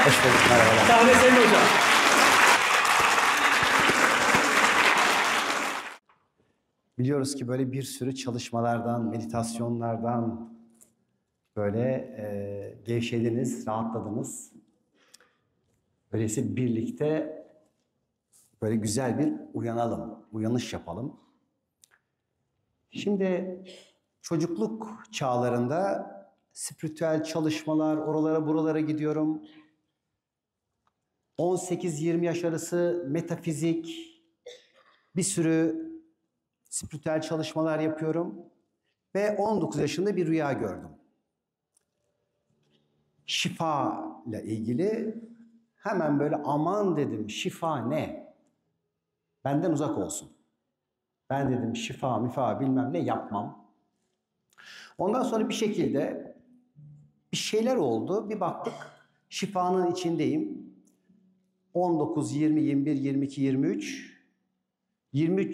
Hoş bulduk, merhabalar. Sahne senin hocam. Biliyoruz ki böyle bir sürü çalışmalardan, meditasyonlardan böyle gevşediniz, rahatladınız. Öyleyse birlikte böyle güzel bir uyanalım, uyanış yapalım. Şimdi çocukluk çağlarında spiritüel çalışmalar, oralara buralara gidiyorum. 18-20 yaş arası metafizik, bir sürü spiritüel çalışmalar yapıyorum. Ve 19 yaşında bir rüya gördüm. Şifa ile ilgili hemen böyle aman dedim, şifa ne? Benden uzak olsun. Ben dedim şifa mifa bilmem ne yapmam. Ondan sonra bir şekilde bir şeyler oldu. Bir baktık şifanın içindeyim. 19, 20, 21, 22, 23,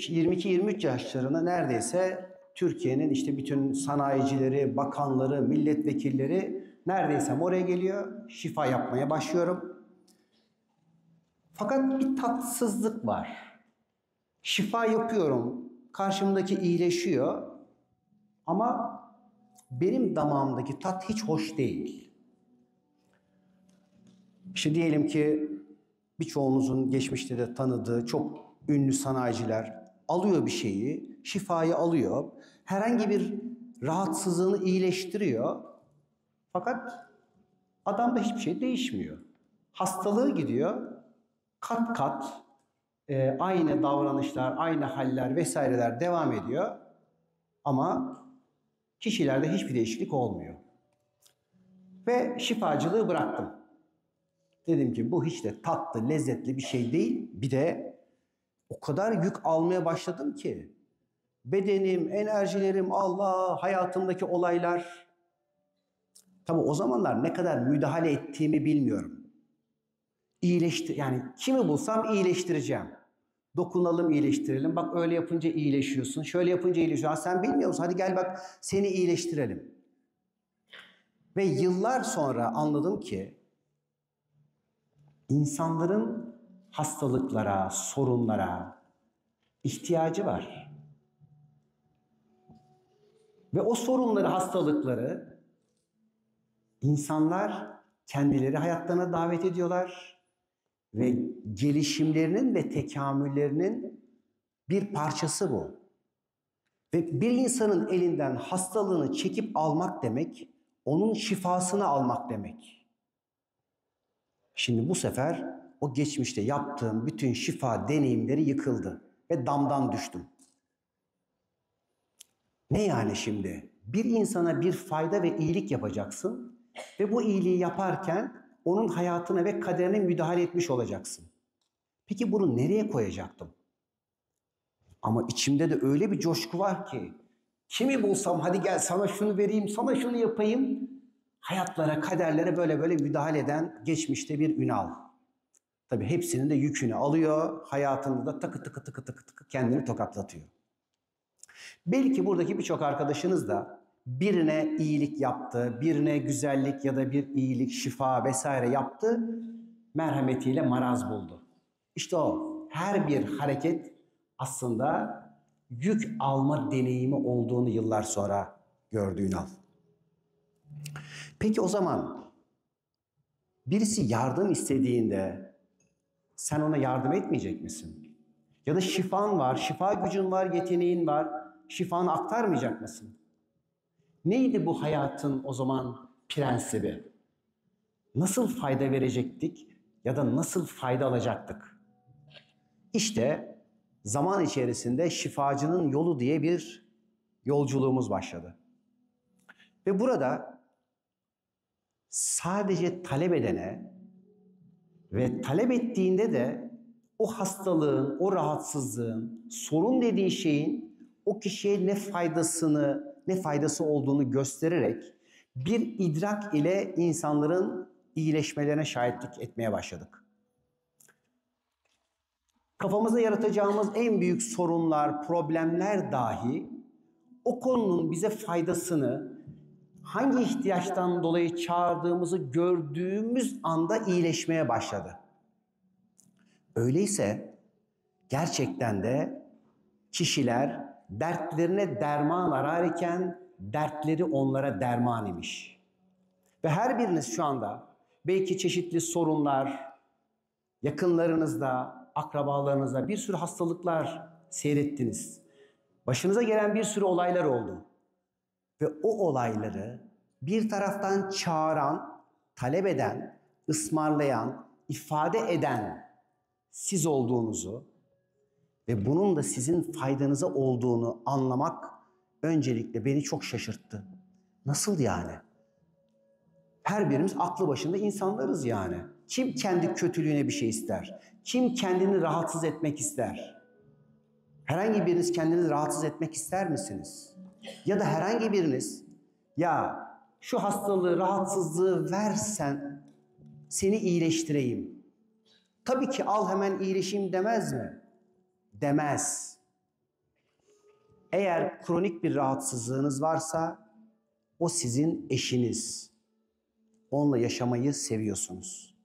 22, 23 yaşlarına neredeyse Türkiye'nin işte bütün sanayicileri, bakanları, milletvekilleri neredeyse oraya geliyor. Şifa yapmaya başlıyorum. Fakat bir tatsızlık var. Şifa yapıyorum. Karşımdaki iyileşiyor. Ama benim damağımdaki tat hiç hoş değil. İşte diyelim ki birçoğunuzun geçmişte de tanıdığı çok ünlü sanayiciler alıyor bir şeyi, şifayı alıyor. Herhangi bir rahatsızlığını iyileştiriyor. Fakat adamda hiçbir şey değişmiyor. Hastalığı gidiyor. Kat kat aynı davranışlar, aynı haller vesaireler devam ediyor. Ama kişilerde hiçbir değişiklik olmuyor. Ve şifacılığı bıraktım. Dedim ki bu hiç de tatlı, lezzetli bir şey değil. Bir de o kadar yük almaya başladım ki bedenim, enerjilerim, Allah, hayatımdaki olaylar. Tabii o zamanlar ne kadar müdahale ettiğimi bilmiyorum. Yani kimi bulsam iyileştireceğim. Dokunalım, iyileştirelim. Bak öyle yapınca iyileşiyorsun. Şöyle yapınca iyileşiyorsun. Sen bilmiyor musun? Hadi gel bak seni iyileştirelim. Ve yıllar sonra anladım ki insanların hastalıklara, sorunlara ihtiyacı var. Ve o sorunları, hastalıkları insanlar kendileri hayatlarına davet ediyorlar. Ve gelişimlerinin ve tekamüllerinin bir parçası bu. Ve bir insanın elinden hastalığını çekip almak demek, onun şifasını almak demek. Şimdi bu sefer o geçmişte yaptığım bütün şifa deneyimleri yıkıldı ve damdan düştüm. Ne yani şimdi? Bir insana bir fayda ve iyilik yapacaksın ve bu iyiliği yaparken onun hayatına ve kaderine müdahale etmiş olacaksın. Peki bunu nereye koyacaktım? Ama içimde de öyle bir coşku var ki kimi bulsam hadi gel sana şunu vereyim, sana şunu yapayım. Hayatlara, kaderlere böyle böyle müdahale eden geçmişte bir Ünal. Tabii hepsinin de yükünü alıyor, hayatında da tıkı tıkı tıkı tıkı tıkı kendini tokatlatıyor. Belki buradaki birçok arkadaşınız da birine iyilik yaptı, birine güzellik ya da bir iyilik, şifa vesaire yaptı, merhametiyle maraz buldu. İşte o her bir hareket aslında yük alma deneyimi olduğunu yıllar sonra gördü Ünal. Peki o zaman birisi yardım istediğinde sen ona yardım etmeyecek misin? Ya da şifan var, şifa gücün var, yeteneğin var, şifanı aktarmayacak mısın? Neydi bu hayatın o zaman prensibi? Nasıl fayda verecektik ya da nasıl fayda alacaktık? İşte zaman içerisinde şifacının yolu diye bir yolculuğumuz başladı. Ve burada sadece talep edene ve talep ettiğinde de o hastalığın, o rahatsızlığın, sorun dediği şeyin o kişiye ne faydası olduğunu göstererek bir idrak ile insanların iyileşmelerine şahitlik etmeye başladık. Kafamızda yaratacağımız en büyük sorunlar, problemler dahi o konunun bize faydasını hangi ihtiyaçtan dolayı çağırdığımızı gördüğümüz anda iyileşmeye başladı. Öyleyse gerçekten de kişiler dertlerine derman ararken dertleri onlara derman imiş. Ve her biriniz şu anda belki çeşitli sorunlar, yakınlarınızda, akrabalarınızda bir sürü hastalıklar seyrettiniz. Başınıza gelen bir sürü olaylar oldu. Ve o olayları bir taraftan çağıran, talep eden, ısmarlayan, ifade eden siz olduğunuzu ve bunun da sizin faydanıza olduğunu anlamak öncelikle beni çok şaşırttı. Nasıl yani? Her birimiz aklı başında insanlarız yani. Kim kendi kötülüğüne bir şey ister? Kim kendini rahatsız etmek ister? Herhangi biriniz kendinizi rahatsız etmek ister misiniz? Ya da herhangi biriniz, ya şu hastalığı, rahatsızlığı versen seni iyileştireyim. Tabii ki al hemen iyileşeyim demez mi? Demez. Eğer kronik bir rahatsızlığınız varsa o sizin eşiniz. Onunla yaşamayı seviyorsunuz.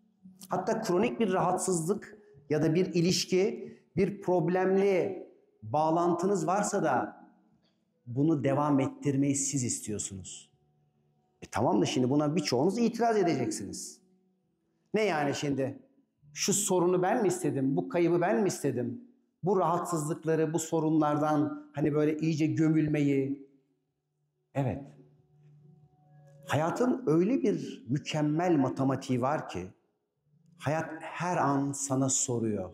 Hatta kronik bir rahatsızlık ya da bir ilişki, bir problemli bağlantınız varsa da bunu devam ettirmeyi siz istiyorsunuz. Tamam da şimdi buna birçoğunuz itiraz edeceksiniz. Ne yani şimdi? Şu sorunu ben mi istedim? Bu kaybı ben mi istedim? Bu rahatsızlıkları, bu sorunlardan hani böyle iyice gömülmeyi. Evet. Hayatın öyle bir mükemmel matematiği var ki hayat her an sana soruyor.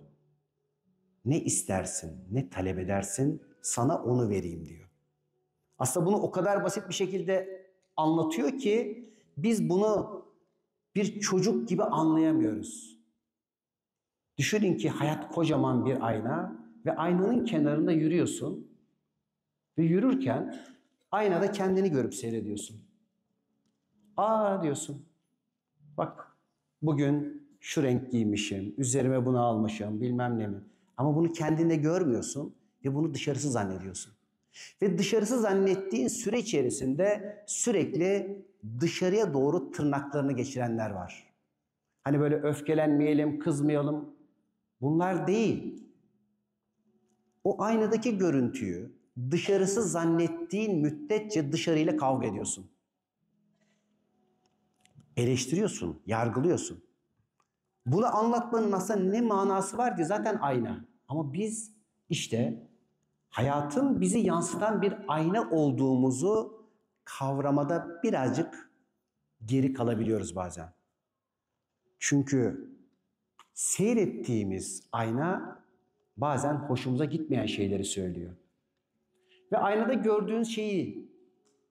Ne istersin, ne talep edersin, sana onu vereyim diyor. Aslında bunu o kadar basit bir şekilde anlatıyor ki biz bunu bir çocuk gibi anlayamıyoruz. Düşünün ki hayat kocaman bir ayna ve aynanın kenarında yürüyorsun ve yürürken aynada kendini görüp seyrediyorsun. Aa diyorsun, bak bugün şu renk giymişim, üzerime bunu almışım, bilmem ne mi. Ama bunu kendinde görmüyorsun ve bunu dışarısı zannediyorsun. Ve dışarısı zannettiğin süre içerisinde sürekli dışarıya doğru tırnaklarını geçirenler var. Hani böyle öfkelenmeyelim, kızmayalım. Bunlar değil. O aynadaki görüntüyü dışarısı zannettiğin müddetçe dışarıyla kavga ediyorsun. Eleştiriyorsun, yargılıyorsun. Bunu anlatmanın aslında ne manası var ki? Zaten ayna. Ama biz işte hayatın bizi yansıtan bir ayna olduğumuzu kavramada birazcık geri kalabiliyoruz bazen. Çünkü seyrettiğimiz ayna bazen hoşumuza gitmeyen şeyleri söylüyor. Ve aynada gördüğün şeyi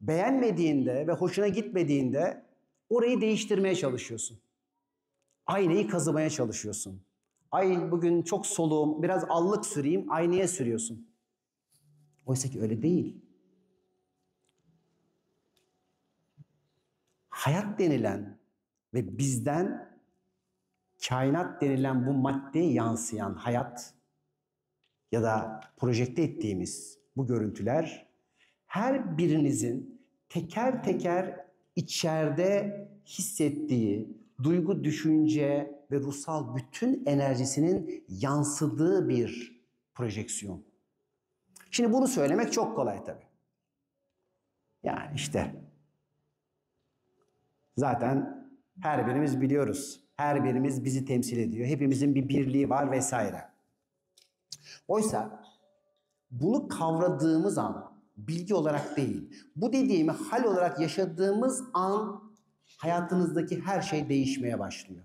beğenmediğinde ve hoşuna gitmediğinde orayı değiştirmeye çalışıyorsun. Aynayı kazımaya çalışıyorsun. Ay bugün çok soluğum, biraz allık süreyim, aynaya sürüyorsun. Oysa ki öyle değil. Hayat denilen ve bizden kainat denilen bu maddeye yansıyan hayat ya da projekte ettiğimiz bu görüntüler her birinizin teker teker içeride hissettiği duygu, düşünce ve ruhsal bütün enerjisinin yansıdığı bir projeksiyon. Şimdi bunu söylemek çok kolay tabii. Yani işte zaten her birimiz biliyoruz. Her birimiz bizi temsil ediyor. Hepimizin bir birliği var vesaire. Oysa bunu kavradığımız an bilgi olarak değil, bu dediğimi hal olarak yaşadığımız an hayatınızdaki her şey değişmeye başlıyor.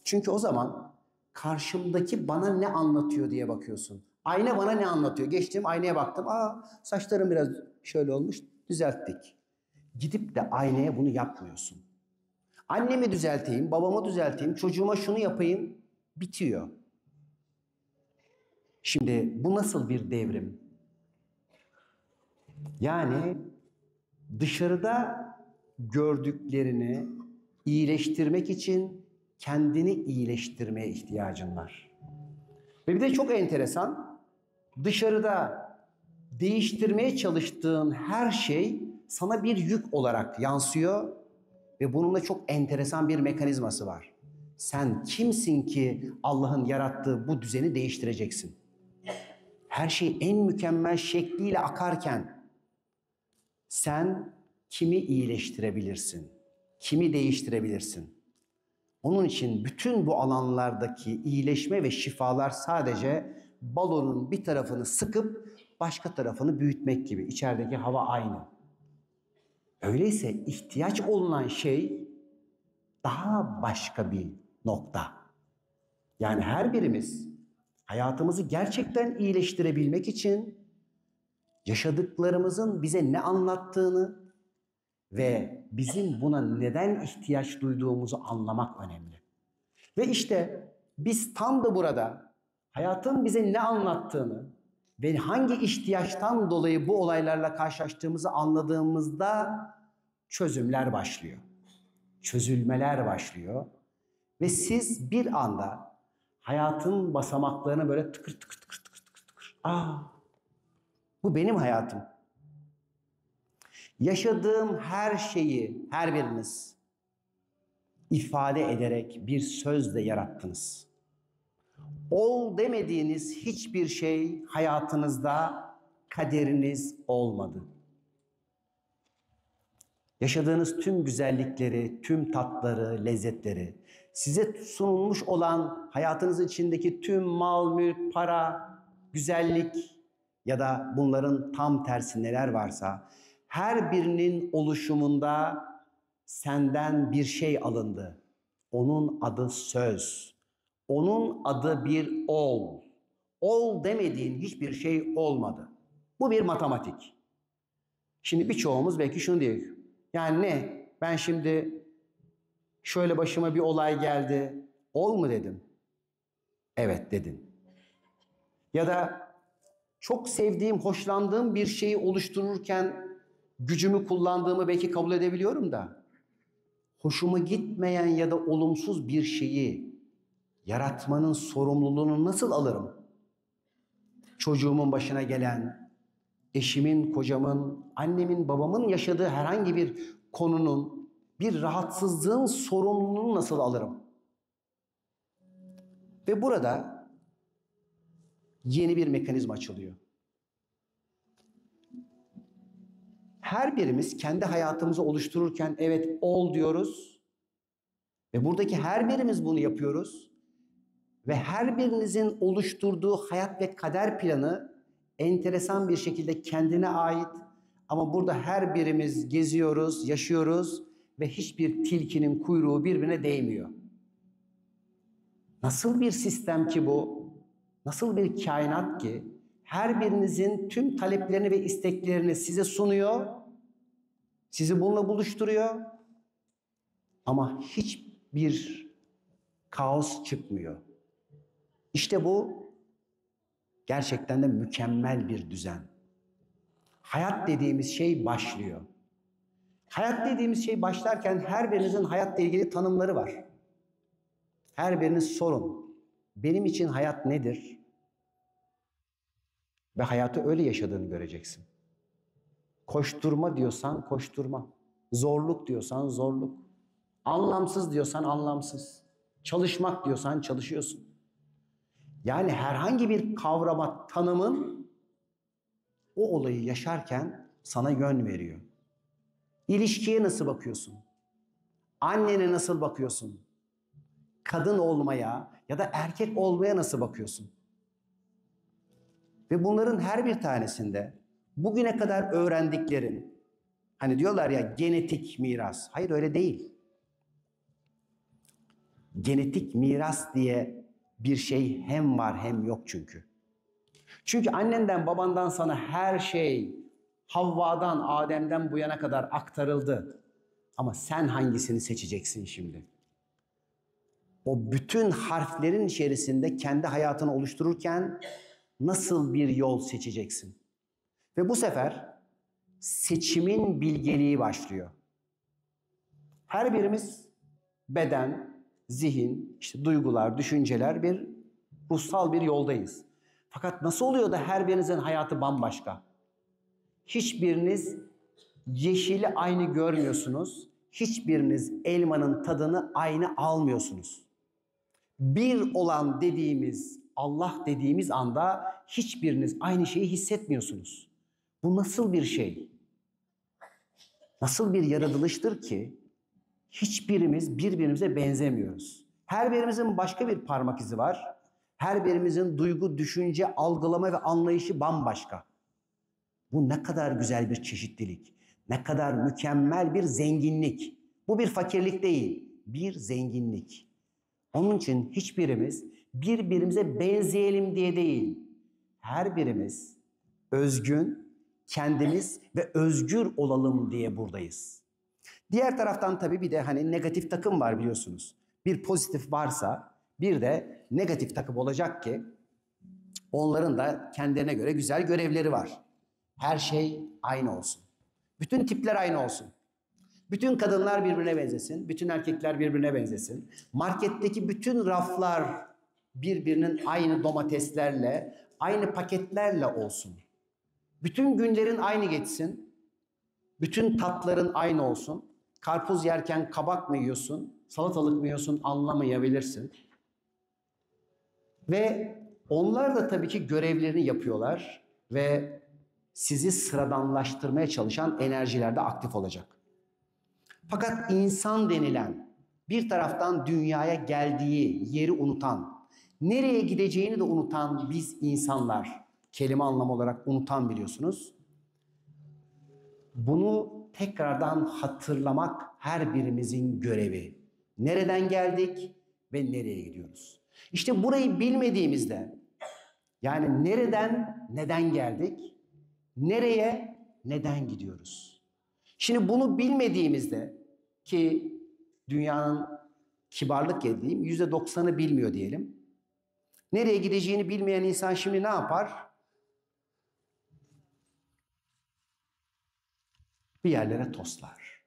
Çünkü o zaman karşımdaki bana ne anlatıyor diye bakıyorsun. Ayna bana ne anlatıyor? Geçtim aynaya baktım. Aa saçlarım biraz şöyle olmuş. Düzelttik. Gidip de aynaya bunu yapmıyorsun. Annemi düzelteyim, babamı düzelteyim, çocuğuma şunu yapayım. Bitiyor. Şimdi bu nasıl bir devrim? Yani dışarıda gördüklerini iyileştirmek için kendini iyileştirmeye ihtiyacın var. Ve bir de çok enteresan, dışarıda değiştirmeye çalıştığın her şey sana bir yük olarak yansıyor ve bunun da çok enteresan bir mekanizması var. Sen kimsin ki Allah'ın yarattığı bu düzeni değiştireceksin? Her şey en mükemmel şekliyle akarken sen kimi iyileştirebilirsin? Kimi değiştirebilirsin? Onun için bütün bu alanlardaki iyileşme ve şifalar sadece balonun bir tarafını sıkıp başka tarafını büyütmek gibi. İçerideki hava aynı. Öyleyse ihtiyaç olunan şey daha başka bir nokta. Yani her birimiz hayatımızı gerçekten iyileştirebilmek için yaşadıklarımızın bize ne anlattığını ve bizim buna neden ihtiyaç duyduğumuzu anlamak önemli. Ve işte biz tam da burada hayatın bize ne anlattığını ve hangi ihtiyaçtan dolayı bu olaylarla karşılaştığımızı anladığımızda çözümler başlıyor. Çözülmeler başlıyor. Ve siz bir anda hayatın basamaklarını böyle tıkır tıkır tıkır tıkır tıkır tıkır. Bu benim hayatım. Yaşadığım her şeyi her biriniz ifade ederek bir sözle yarattınız. Ol demediğiniz hiçbir şey hayatınızda kaderiniz olmadı. Yaşadığınız tüm güzellikleri, tüm tatları, lezzetleri, size sunulmuş olan hayatınız içindeki tüm mal, mülk, para, güzellik ya da bunların tam tersi neler varsa her birinin oluşumunda senden bir şey alındı. Onun adı söz. Onun adı bir ol. Ol demediğin hiçbir şey olmadı. Bu bir matematik. Şimdi birçoğumuz belki şunu diyor. Yani ne? Ben şimdi şöyle başıma bir olay geldi. Ol mu dedim? Evet dedin. Ya da çok sevdiğim, hoşlandığım bir şeyi oluştururken gücümü kullandığımı belki kabul edebiliyorum da hoşuma gitmeyen ya da olumsuz bir şeyi yaratmanın sorumluluğunu nasıl alırım? Çocuğumun başına gelen, eşimin, kocamın, annemin, babamın yaşadığı herhangi bir konunun, bir rahatsızlığın sorumluluğunu nasıl alırım? Ve burada yeni bir mekanizma açılıyor. Her birimiz kendi hayatımızı oluştururken evet ol diyoruz ve buradaki her birimiz bunu yapıyoruz ve her birinizin oluşturduğu hayat ve kader planı enteresan bir şekilde kendine ait ama burada her birimiz geziyoruz, yaşıyoruz ve hiçbir tilkinin kuyruğu birbirine değmiyor. Nasıl bir sistem ki bu? Nasıl bir kainat ki her birinizin tüm taleplerini ve isteklerini size sunuyor, sizi bununla buluşturuyor ama hiçbir kaos çıkmıyor. İşte bu gerçekten de mükemmel bir düzen. Hayat dediğimiz şey başlıyor. Hayat dediğimiz şey başlarken her birinizin hayatla ilgili tanımları var. Her biriniz sorun. Benim için hayat nedir? Ve hayatı öyle yaşadığını göreceksin. Koşturma diyorsan koşturma. Zorluk diyorsan zorluk. Anlamsız diyorsan anlamsız. Çalışmak diyorsan çalışıyorsun. Yani herhangi bir kavrama, tanımın o olayı yaşarken sana yön veriyor. İlişkiye nasıl bakıyorsun? Annene nasıl bakıyorsun? Kadın olmaya ya da erkek olmaya nasıl bakıyorsun? Ve bunların her bir tanesinde bugüne kadar öğrendiklerin, hani diyorlar ya genetik miras. Hayır öyle değil. Genetik miras diye bir şey hem var hem yok çünkü. Çünkü annenden babandan sana her şey Havva'dan Adem'den bu yana kadar aktarıldı. Ama sen hangisini seçeceksin şimdi? O bütün harflerin içerisinde kendi hayatını oluştururken nasıl bir yol seçeceksin? Ve bu sefer seçimin bilgeliği başlıyor. Her birimiz beden, zihin, işte duygular, düşünceler bir ruhsal bir yoldayız. Fakat nasıl oluyor da her birinizin hayatı bambaşka? Hiçbiriniz yeşili aynı görmüyorsunuz. Hiçbiriniz elmanın tadını aynı almıyorsunuz. Bir olan dediğimiz, Allah dediğimiz anda hiçbiriniz aynı şeyi hissetmiyorsunuz. Bu nasıl bir şey? Nasıl bir yaratılıştır ki hiçbirimiz birbirimize benzemiyoruz. Her birimizin başka bir parmak izi var. Her birimizin duygu, düşünce, algılama ve anlayışı bambaşka. Bu ne kadar güzel bir çeşitlilik, ne kadar mükemmel bir zenginlik. Bu bir fakirlik değil, bir zenginlik. Onun için hiçbirimiz birbirimize benzeyelim diye değil. Her birimiz özgün, kendimiz ve özgür olalım diye buradayız. Diğer taraftan tabii bir de hani negatif takım var biliyorsunuz. Bir pozitif varsa bir de negatif takım olacak ki onların da kendilerine göre güzel görevleri var. Her şey aynı olsun. Bütün tipler aynı olsun. Bütün kadınlar birbirine benzesin, bütün erkekler birbirine benzesin. Marketteki bütün raflar birbirinin aynı domateslerle, aynı paketlerle olsun. Bütün günlerin aynı geçsin. Bütün tatların aynı olsun. Karpuz yerken kabak mı yiyorsun, salatalık mı yiyorsun anlamayabilirsin. Ve onlar da tabii ki görevlerini yapıyorlar ve sizi sıradanlaştırmaya çalışan enerjilerde aktif olacak. Fakat insan denilen, bir taraftan dünyaya geldiği yeri unutan, nereye gideceğini de unutan biz insanlar, kelime anlamı olarak unutan biliyorsunuz. Bunu tekrardan hatırlamak her birimizin görevi. Nereden geldik ve nereye gidiyoruz? İşte burayı bilmediğimizde, yani nereden, neden geldik, nereye, neden gidiyoruz? Şimdi bunu bilmediğimizde ki dünyanın kibarlık edeyim %90'ı bilmiyor diyelim. Nereye gideceğini bilmeyen insan şimdi ne yapar? Bir yerlere toslar.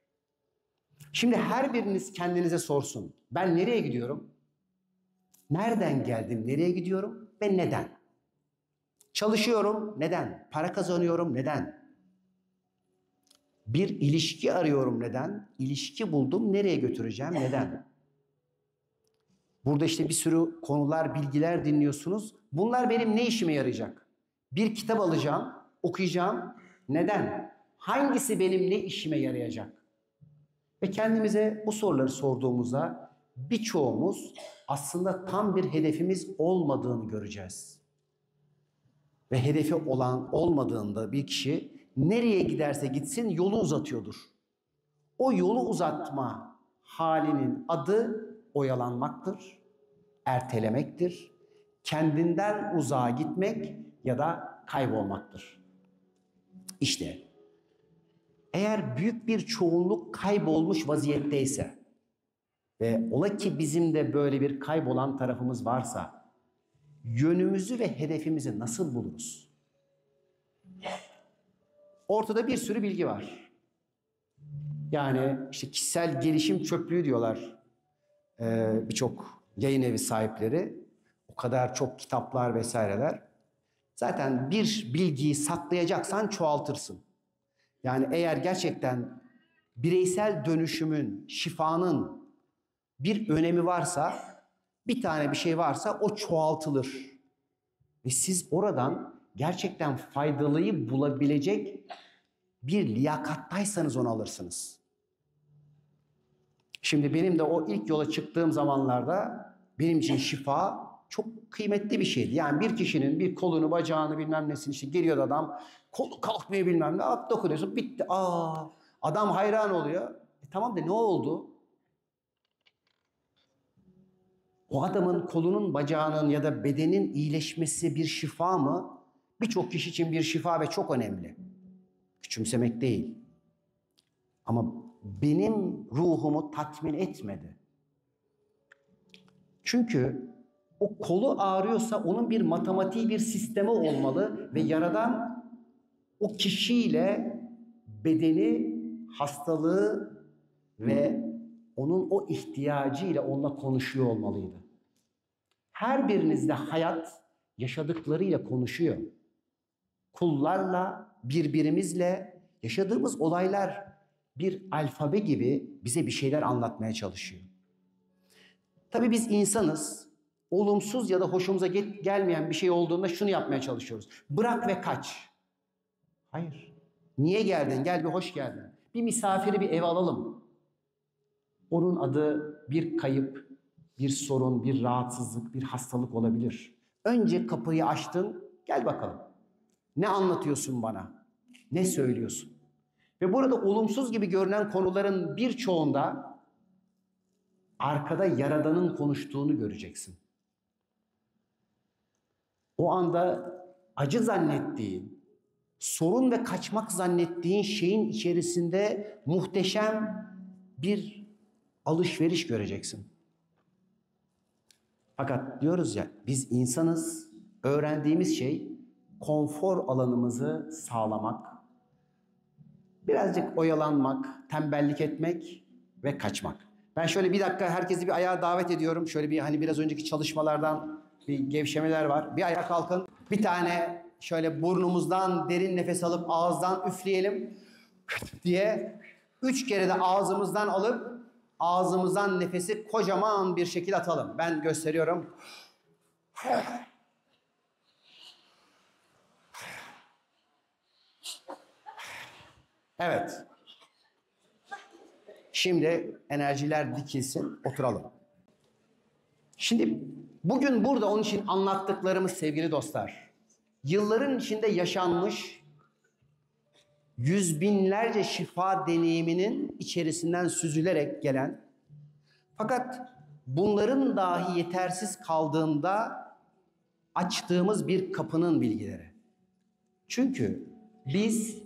Şimdi her biriniz kendinize sorsun. Ben nereye gidiyorum? Nereden geldim? Nereye gidiyorum? Ve neden? Çalışıyorum. Neden? Para kazanıyorum. Neden? Bir ilişki arıyorum. Neden? İlişki buldum. Nereye götüreceğim? Neden? Burada işte bir sürü konular, bilgiler dinliyorsunuz. Bunlar benim ne işime yarayacak? Bir kitap alacağım, okuyacağım. Neden? Hangisi benim ne işime yarayacak? Ve kendimize bu soruları sorduğumuzda birçoğumuz aslında tam bir hedefimiz olmadığını göreceğiz. Ve hedefi olan olmadığında bir kişi nereye giderse gitsin yolu uzatıyordur. O yolu uzatma halinin adı oyalanmaktır, ertelemektir, kendinden uzağa gitmek ya da kaybolmaktır. İşte eğer büyük bir çoğunluk kaybolmuş vaziyetteyse ve ola ki bizim de böyle bir kaybolan tarafımız varsa yönümüzü ve hedefimizi nasıl buluruz? Ortada bir sürü bilgi var. Yani işte kişisel gelişim çöplüğü diyorlar birçok yayın evi sahipleri. O kadar çok kitaplar vesaireler. Zaten bir bilgiyi saklayacaksan çoğaltırsın. Yani eğer gerçekten bireysel dönüşümün, şifanın bir önemi varsa, bir tane bir şey varsa o çoğaltılır. Ve siz oradan gerçekten faydalıyı bulabilecek bir liyakattaysanız onu alırsınız. Şimdi benim de o ilk yola çıktığım zamanlarda benim için şifa çok kıymetli bir şeydi. Yani bir kişinin bir kolunu, bacağını bilmem nesini işte geliyordu adam, kolu kalkmıyor bilmem ne, dokunuyorsun bitti. Adam hayran oluyor. Tamam da ne oldu? O adamın kolunun, bacağının ya da bedenin iyileşmesi bir şifa mı? Birçok kişi için bir şifa ve çok önemli. Küçümsemek değil. Ama benim ruhumu tatmin etmedi. Çünkü o kolu ağrıyorsa onun bir matematiği, bir sistemi olmalı ve Yaradan o kişiyle bedeni, hastalığı ve onun o ihtiyacıyla onunla konuşuyor olmalıydı. Her birinizde hayat yaşadıklarıyla konuşuyor. Kullarla, birbirimizle, Yaşadığımız olaylar bir alfabe gibi bize bir şeyler anlatmaya çalışıyor. Tabii biz insanız. Olumsuz ya da hoşumuza gelmeyen bir şey olduğunda şunu yapmaya çalışıyoruz. Bırak ve kaç. Hayır. Niye geldin? Gel bir hoş geldin. Bir misafiri bir eve alalım. Onun adı bir kayıp, bir sorun, bir rahatsızlık, bir hastalık olabilir. Önce kapıyı açtın, gel bakalım. Ne anlatıyorsun bana? Ne söylüyorsun? Ve burada olumsuz gibi görünen konuların birçoğunda arkada Yaradan'ın konuştuğunu göreceksin. O anda acı zannettiğin, sorun ve kaçmak zannettiğin şeyin içerisinde muhteşem bir alışveriş göreceksin. Fakat diyoruz ya, biz insanız, öğrendiğimiz şey konfor alanımızı sağlamak, birazcık oyalanmak, tembellik etmek ve kaçmak. Ben şöyle bir dakika herkesi bir ayağa davet ediyorum. Şöyle bir hani biraz önceki çalışmalardan bir gevşemeler var. Bir ayağa kalkın. Bir tane şöyle burnumuzdan derin nefes alıp ağızdan üfleyelim diye 3 kere de ağzımızdan alıp ağzımızdan nefesi kocaman bir şekilde atalım. Ben gösteriyorum. Evet. Şimdi enerjiler dikilsin, oturalım. Şimdi bugün burada onun için anlattıklarımız sevgili dostlar, yılların içinde yaşanmış yüz binlerce şifa deneyiminin içerisinden süzülerek gelen, fakat bunların dahi yetersiz kaldığında açtığımız bir kapının bilgileri. Çünkü biz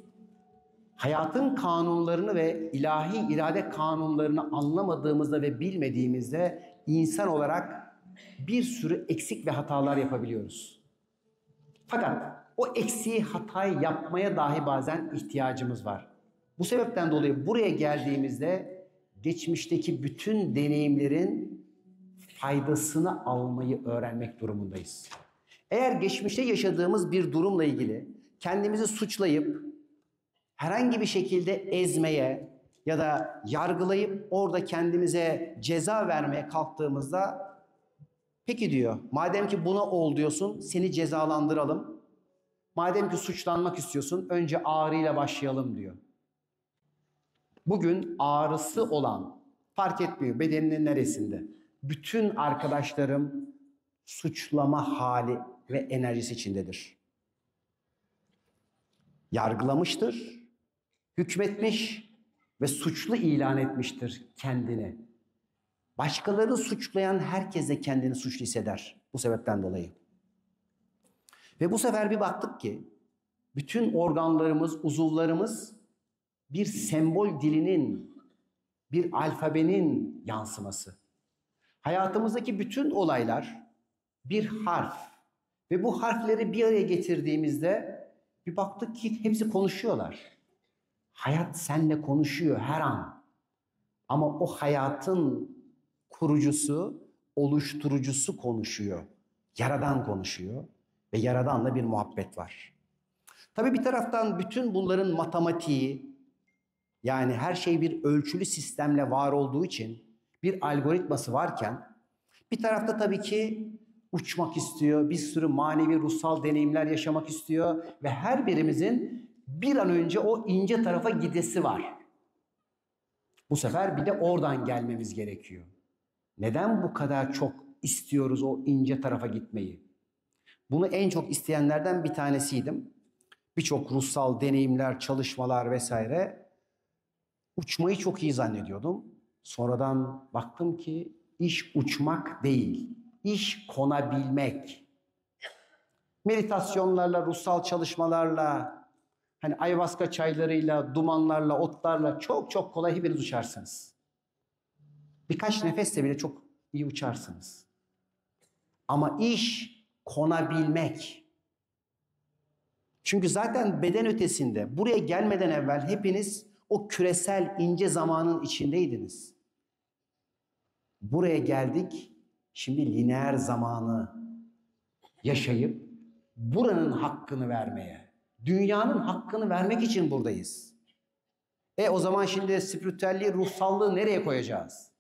hayatın kanunlarını ve ilahi irade kanunlarını anlamadığımızda ve bilmediğimizde insan olarak bir sürü eksik ve hatalar yapabiliyoruz. Fakat o eksiği, hatayı yapmaya dahi bazen ihtiyacımız var. Bu sebepten dolayı buraya geldiğimizde geçmişteki bütün deneyimlerin faydasını almayı öğrenmek durumundayız. Eğer geçmişte yaşadığımız bir durumla ilgili kendimizi suçlayıp herhangi bir şekilde ezmeye ya da yargılayıp orada kendimize ceza vermeye kalktığımızda, peki diyor, madem ki buna ol diyorsun, seni cezalandıralım. Madem ki suçlanmak istiyorsun, önce ağrıyla başlayalım diyor. Bugün ağrısı olan, fark etmiyor bedeninin neresinde, bütün arkadaşlarım suçlama hali ve enerjisi içindedir. Yargılamıştır, hükmetmiş ve suçlu ilan etmiştir kendini. Başkalarını suçlayan herkes de kendini suçlu hisseder bu sebepten dolayı. Ve bu sefer bir baktık ki bütün organlarımız, uzuvlarımız bir sembol dilinin, bir alfabenin yansıması. Hayatımızdaki bütün olaylar bir harf ve bu harfleri bir araya getirdiğimizde bir baktık ki hepsi konuşuyorlar. Hayat seninle konuşuyor her an. Ama o hayatın kurucusu, oluşturucusu konuşuyor. Yaradan konuşuyor ve Yaradan'la bir muhabbet var. Tabii bir taraftan bütün bunların matematiği, yani her şey bir ölçülü sistemle var olduğu için bir algoritması varken, bir tarafta tabii ki uçmak istiyor, bir sürü manevi, ruhsal deneyimler yaşamak istiyor ve her birimizin bir an önce o ince tarafa gidesi var. Bu sefer bir de oradan gelmemiz gerekiyor. Neden bu kadar çok istiyoruz o ince tarafa gitmeyi? Bunu en çok isteyenlerden bir tanesiydim. Birçok ruhsal deneyimler, çalışmalar vesaire. Uçmayı çok iyi zannediyordum. Sonradan baktım ki iş uçmak değil, iş konabilmek. Meditasyonlarla, ruhsal çalışmalarla, hani ayahuasca çaylarıyla, dumanlarla, otlarla çok çok kolay hepiniz uçarsınız. Birkaç nefesle bile çok iyi uçarsınız. Ama iş konabilmek. Çünkü zaten beden ötesinde buraya gelmeden evvel hepiniz o küresel ince zamanın içindeydiniz. Buraya geldik, şimdi lineer zamanı yaşayıp buranın hakkını vermeye, dünyanın hakkını vermek için buradayız. O zaman şimdi spiritüelliği, ruhsallığı nereye koyacağız?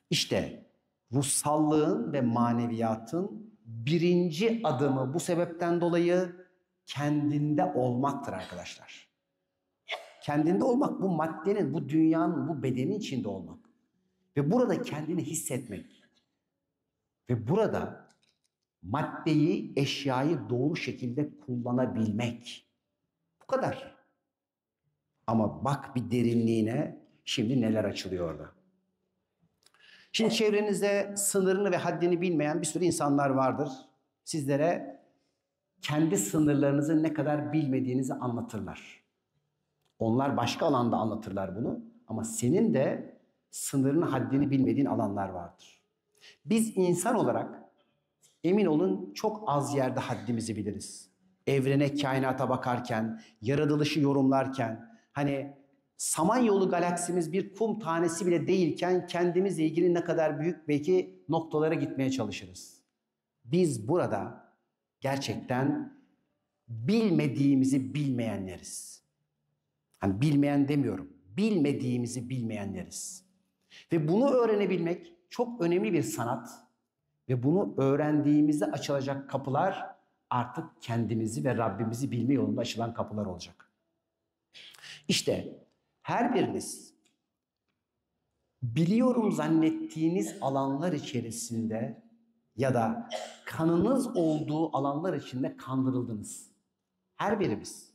İşte ruhsallığın ve maneviyatın birinci adımı bu sebepten dolayı kendinde olmaktır arkadaşlar. Kendinde olmak, bu maddenin, bu dünyanın, bu bedenin içinde olmak. Ve burada kendini hissetmek. Ve burada maddeyi, eşyayı doğru şekilde kullanabilmek. Bu kadar. Ama bak bir derinliğine, şimdi neler açılıyor orada. Şimdi çevrenizde sınırını ve haddini bilmeyen bir sürü insanlar vardır. Sizlere kendi sınırlarınızı ne kadar bilmediğinizi anlatırlar. Onlar başka alanda anlatırlar bunu. Ama senin de sınırını, haddini bilmediğin alanlar vardır. Biz insan olarak emin olun çok az yerde haddimizi biliriz. Evrene, kainata bakarken, yaratılışı yorumlarken, hani Samanyolu galaksimiz bir kum tanesi bile değilken kendimizle ilgili ne kadar büyük belki noktalara gitmeye çalışırız. Biz burada gerçekten bilmediğimizi bilmeyenleriz. Hani bilmeyen demiyorum, bilmediğimizi bilmeyenleriz. Ve bunu öğrenebilmek çok önemli bir sanat. Ve bunu öğrendiğimizde açılacak kapılar artık kendimizi ve Rabbimizi bilme yolunda açılan kapılar olacak. İşte her biriniz biliyorum zannettiğiniz alanlar içerisinde ya da kanınız olduğu alanlar içinde kandırıldınız. Her birimiz.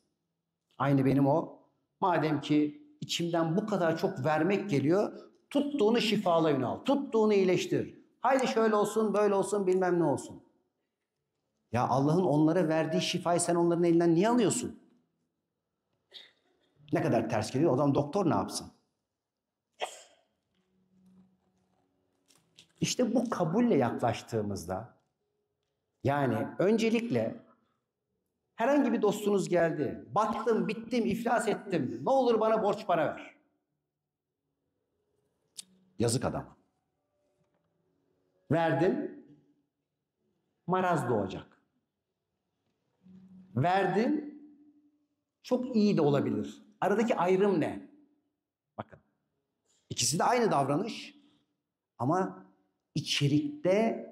Aynı benim o. Madem ki içimden bu kadar çok vermek geliyor, tuttuğunu şifalı yönel, tuttuğunu iyileştir. Haydi şöyle olsun, böyle olsun, bilmem ne olsun. Ya Allah'ın onlara verdiği şifayı sen onların elinden niye alıyorsun? Ne kadar ters geliyor. O zaman doktor ne yapsın? İşte bu kabulle yaklaştığımızda, yani öncelikle herhangi bir dostunuz geldi. Battım, bittim, iflas ettim. Ne olur bana borç para ver. Yazık adam. Verdin, maraz doğacak. Verdin, çok iyi de olabilir. Aradaki ayrım ne? Bakın, ikisi de aynı davranış ama içerikte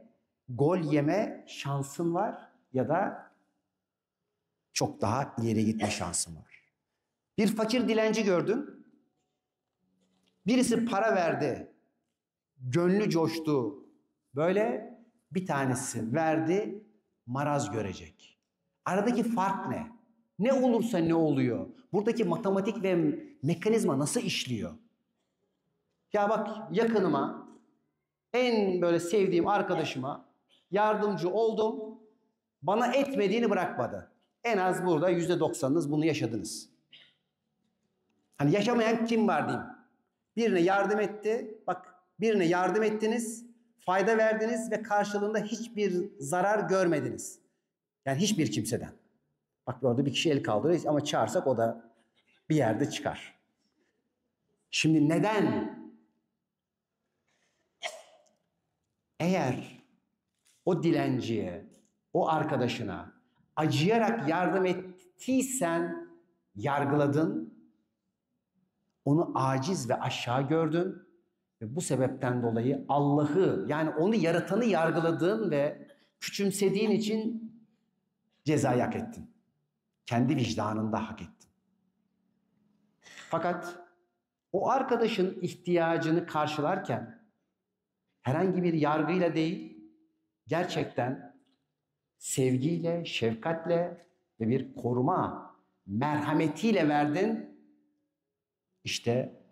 gol yeme şansın var ya da çok daha ileri gitme şansın var. Bir fakir dilenci gördün, birisi para verdi, gönlü coştu. Böyle bir tanesi verdi, maraz görecek. Aradaki fark ne? Ne olursa ne oluyor? Buradaki matematik ve mekanizma nasıl işliyor? Ya bak yakınıma, en böyle sevdiğim arkadaşıma yardımcı oldum. Bana etmediğini bırakmadı. En az burada %90'ınız bunu yaşadınız. Hani yaşamayan kim var diyeyim. Birine yardım etti. Bak birine yardım ettiniz. Fayda verdiniz ve karşılığında hiçbir zarar görmediniz. Yani hiçbir kimseden. Bak orada bir kişi el kaldırıyor ama çağırsak o da bir yerde çıkar. Şimdi neden? Eğer o dilenciye, o arkadaşına acıyarak yardım ettiysen yargıladın, onu aciz ve aşağı gördün ve bu sebepten dolayı Allah'ı yani onu yaratanı yargıladığın ve küçümsediğin için cezayı hak ettin. Kendi vicdanında hak ettin. Fakat o arkadaşın ihtiyacını karşılarken herhangi bir yargıyla değil, gerçekten sevgiyle, şefkatle ve bir koruma, merhametiyle verdin. İşte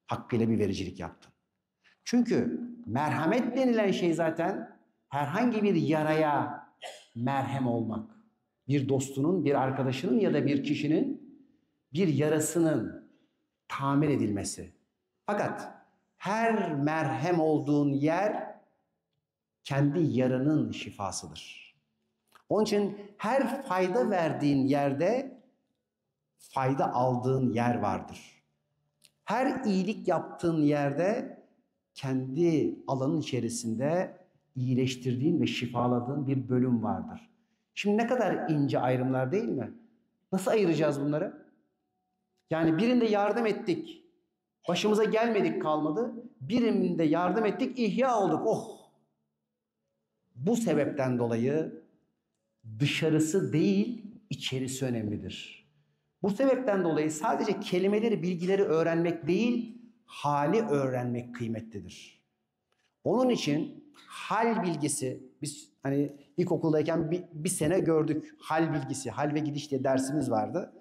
hakkıyla bir vericilik yaptın. Çünkü merhamet denilen şey zaten herhangi bir yaraya merhem olmak. Bir dostunun, bir arkadaşının ya da bir kişinin bir yarasının tamir edilmesi. Fakat her merhem olduğun yer kendi yaranın şifasıdır. Onun için her fayda verdiğin yerde fayda aldığın yer vardır. Her iyilik yaptığın yerde kendi alanın içerisinde iyileştirdiğin ve şifaladığın bir bölüm vardır. Şimdi ne kadar ince ayrımlar değil mi? Nasıl ayıracağız bunları? Yani birinde yardım ettik, başımıza gelmedik kalmadı. Birinde yardım ettik, ihya olduk. Oh! Bu sebepten dolayı dışarısı değil, içerisi önemlidir. Bu sebepten dolayı sadece kelimeleri, bilgileri öğrenmek değil, hali öğrenmek kıymetlidir. Onun için hal bilgisi, biz hani ilkokuldayken bir sene gördük. Hal bilgisi, hal ve gidiş diye dersimiz vardı.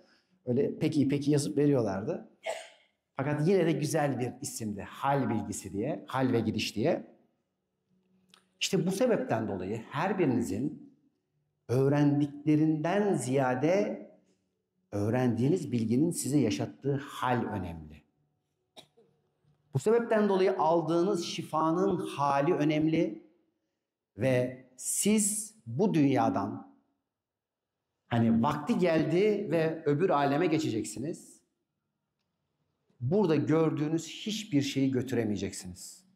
Öyle peki peki yazıp veriyorlardı. Fakat yine de güzel bir isimdi. Hal bilgisi diye, hal ve gidiş diye. İşte bu sebepten dolayı her birinizin öğrendiklerinden ziyade öğrendiğiniz bilginin size yaşattığı hal önemli. Bu sebepten dolayı aldığınız şifanın hali önemli ve siz bu dünyadan hani vakti geldi ve öbür aleme geçeceksiniz. Burada gördüğünüz hiçbir şeyi götüremeyeceksiniz.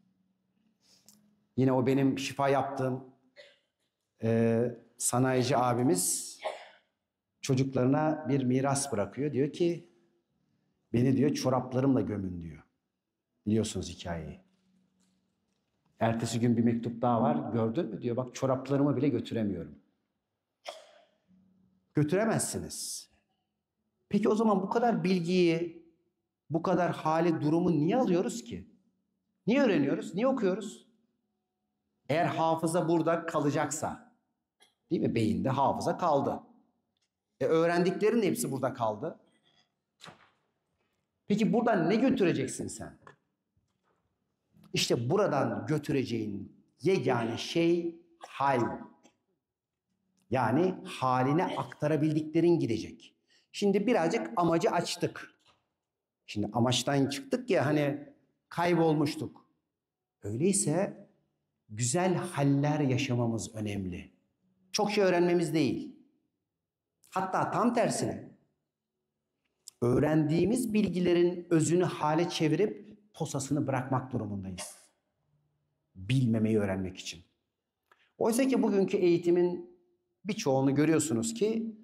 Yine o benim şifa yaptığım sanayici abimiz çocuklarına bir miras bırakıyor. Diyor ki beni diyor çoraplarımla gömün diyor. Biliyorsunuz hikayeyi. Ertesi gün bir mektup daha var. Gördün mü diyor. Bak çoraplarımı bile götüremiyorum. Götüremezsiniz. Peki o zaman bu kadar bilgiyi, bu kadar hali, durumu niye alıyoruz ki? Niye öğreniyoruz? Niye okuyoruz? Eğer hafıza burada kalacaksa, değil mi? Beyinde hafıza kaldı. Öğrendiklerin hepsi burada kaldı. Peki buradan ne götüreceksin sen? İşte buradan götüreceğin yegane şey hal. Yani haline aktarabildiklerin gidecek. Şimdi birazcık amacı açtık. Şimdi amaçtan çıktık ya hani kaybolmuştuk. Öyleyse güzel haller yaşamamız önemli. Çok şey öğrenmemiz değil. Hatta tam tersine öğrendiğimiz bilgilerin özünü hale çevirip posasını bırakmak durumundayız. Bilmemeyi öğrenmek için. Oysa ki bugünkü eğitimin birçoğunu görüyorsunuz ki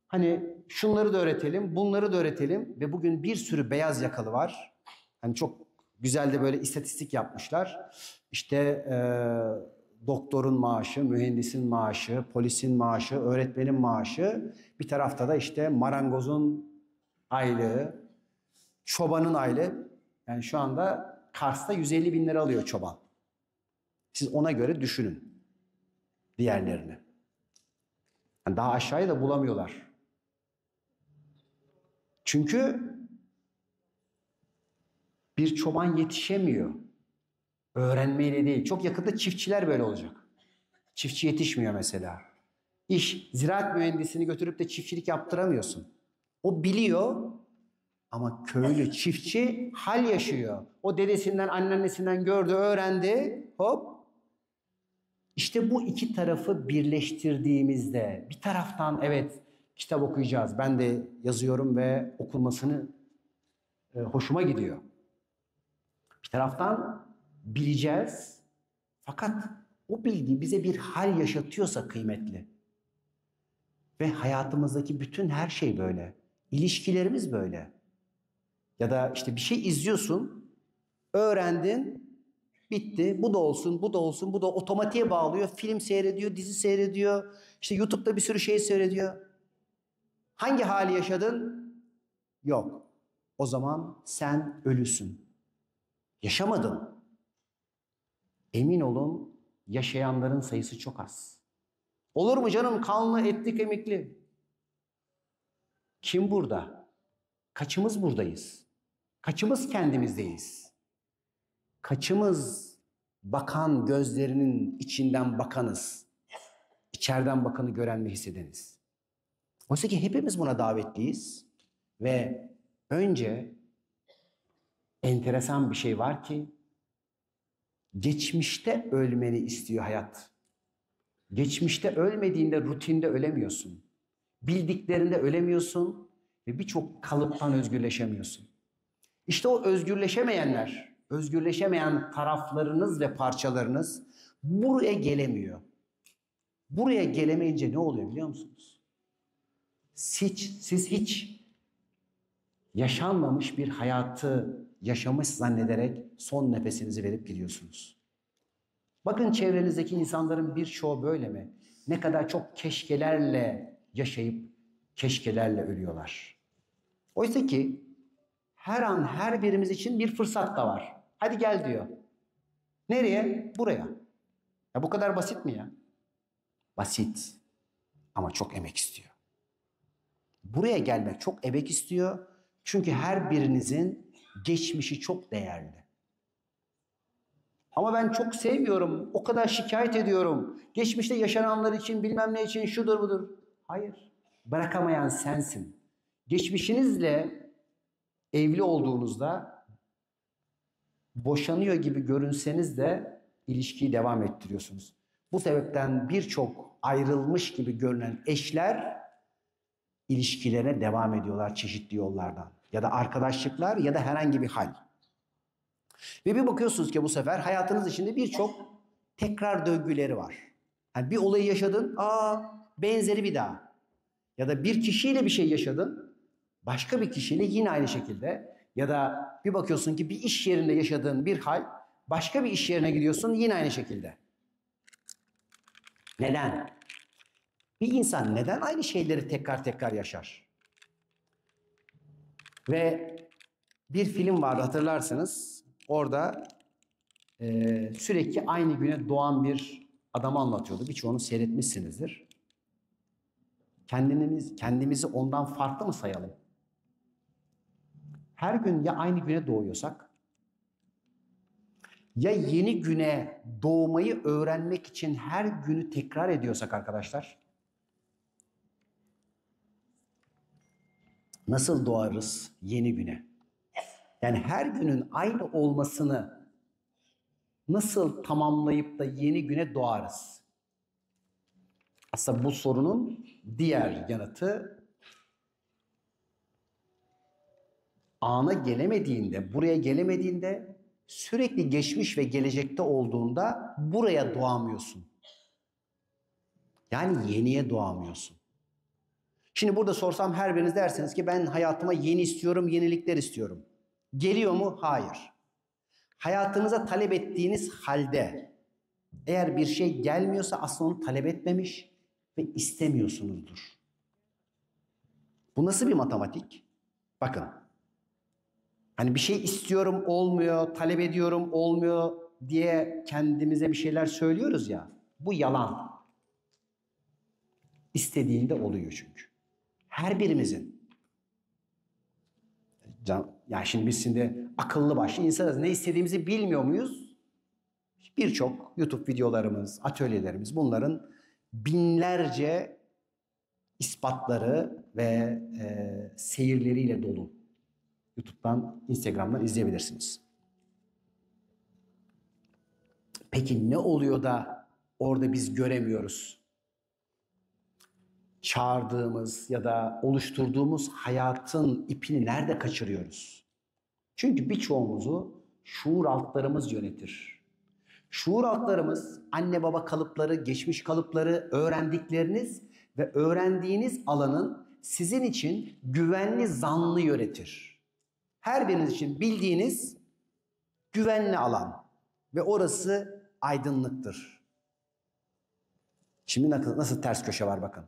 hani şunları da öğretelim, bunları da öğretelim ve bugün bir sürü beyaz yakalı var. Hani çok güzel de böyle istatistik yapmışlar. İşte doktorun maaşı, mühendisin maaşı, polisin maaşı, öğretmenin maaşı. Bir tarafta da işte marangozun aylığı, çobanın aylığı. Yani şu anda Kars'ta 150 bin lira alıyor çoban. Siz ona göre düşünün diğerlerini. Yani daha aşağıya da bulamıyorlar. Çünkü bir çoban yetişemiyor. Öğrenmeyle değil. Çok yakında çiftçiler böyle olacak. Çiftçi yetişmiyor mesela. Ziraat mühendisini götürüp de çiftçilik yaptıramıyorsun. O biliyor ama köylü çiftçi hal yaşıyor. O dedesinden, anneannesinden gördü, öğrendi. Hop. İşte bu iki tarafı birleştirdiğimizde bir taraftan evet kitap okuyacağız. Ben de yazıyorum ve okunmasını hoşuma gidiyor. Bir taraftan bileceğiz. Fakat o bilgi bize bir hal yaşatıyorsa kıymetli. Ve hayatımızdaki bütün her şey böyle. İlişkilerimiz böyle. Ya da işte bir şey izliyorsun, öğrendin, bitti. Bu da olsun, bu da olsun, bu da otomatiğe bağlıyor. Film seyrediyor, dizi seyrediyor. İşte YouTube'da bir sürü şey seyrediyor. Hangi hali yaşadın? Yok. O zaman sen ölüsün. Yaşamadın. Emin olun yaşayanların sayısı çok az. Olur mu canım kanlı, etli, kemikli? Kim burada? Kaçımız buradayız? Kaçımız kendimizdeyiz? Kaçımız bakan gözlerinin içinden bakanız? İçeriden bakanı gören ve hissedeniz? Oysa ki hepimiz buna davetliyiz ve önce enteresan bir şey var ki geçmişte ölmeni istiyor hayat. Geçmişte ölmediğinde rutinde ölemiyorsun. Bildiklerinde ölemiyorsun ve birçok kalıptan özgürleşemiyorsun. İşte o özgürleşemeyenler, özgürleşemeyen taraflarınız ve parçalarınız buraya gelemiyor. Buraya gelemeyince ne oluyor biliyor musunuz? Siz hiç yaşanmamış bir hayatı yaşamış zannederek son nefesinizi verip gidiyorsunuz. Bakın çevrenizdeki insanların birçoğu böyle mi? Ne kadar çok keşkelerle yaşayıp keşkelerle ölüyorlar. Oysa ki her an her birimiz için bir fırsat da var. Hadi gel diyor. Nereye? Buraya. Ya bu kadar basit mi ya? Basit ama çok emek istiyor. Buraya gelmek çok emek istiyor. Çünkü her birinizin geçmişi çok değerli. Ama ben çok sevmiyorum, o kadar şikayet ediyorum. Geçmişte yaşananlar için bilmem ne için şudur budur. Hayır, bırakamayan sensin. Geçmişinizle evli olduğunuzda boşanıyor gibi görünseniz de ilişkiyi devam ettiriyorsunuz. Bu sebepten birçok ayrılmış gibi görünen eşler ilişkilerine devam ediyorlar çeşitli yollardan. Ya da arkadaşlıklar ya da herhangi bir hal. Ve bir bakıyorsunuz ki bu sefer hayatınız içinde birçok tekrar döngüleri var. Yani bir olayı yaşadın, benzeri bir daha. Ya da bir kişiyle bir şey yaşadın, başka bir kişiyle yine aynı şekilde. Ya da bir bakıyorsun ki bir iş yerinde yaşadığın bir hal, başka bir iş yerine gidiyorsun yine aynı şekilde. Neden? Bir insan neden aynı şeyleri tekrar tekrar yaşar? Ve bir film vardı hatırlarsınız. Orada sürekli aynı güne doğan bir adamı anlatıyordu. Birçoğunu seyretmişsinizdir. Kendimizi ondan farklı mı sayalım? Her gün ya aynı güne doğuyorsak, ya yeni güne doğmayı öğrenmek için her günü tekrar ediyorsak arkadaşlar, nasıl doğarız yeni güne? Yani her günün aynı olmasını nasıl tamamlayıp da yeni güne doğarız? Aslında bu sorunun diğer yanıtı ana gelemediğinde, buraya gelemediğinde, sürekli geçmiş ve gelecekte olduğunda buraya doğamıyorsun. Yani yeniye doğamıyorsun. Şimdi burada sorsam her biriniz dersiniz ki ben hayatıma yeni istiyorum, yenilikler istiyorum. Geliyor mu? Hayır. Hayatınıza talep ettiğiniz halde eğer bir şey gelmiyorsa aslında onu talep etmemiş ve istemiyorsunuzdur. Bu nasıl bir matematik? Bakın. Hani bir şey istiyorum olmuyor, talep ediyorum olmuyor diye kendimize bir şeyler söylüyoruz ya. Bu yalan. İstediğinde oluyor çünkü. Her birimizin. Yani şimdi biz akıllı başlı insanız. Ne istediğimizi bilmiyor muyuz? Birçok YouTube videolarımız, atölyelerimiz bunların binlerce ispatları ve seyirleriyle dolu. YouTube'dan, Instagram'dan izleyebilirsiniz. Peki ne oluyor da orada biz göremiyoruz? Çağırdığımız ya da oluşturduğumuz hayatın ipini nerede kaçırıyoruz? Çünkü birçoğumuzu şuur altlarımız yönetir. Şuur altlarımız anne baba kalıpları, geçmiş kalıpları, öğrendikleriniz ve öğrendiğiniz alanın sizin için güvenli zannı yönetir. Her biriniz için bildiğiniz güvenli alan ve orası aydınlıktır. Şimdi nasıl ters köşe var bakın.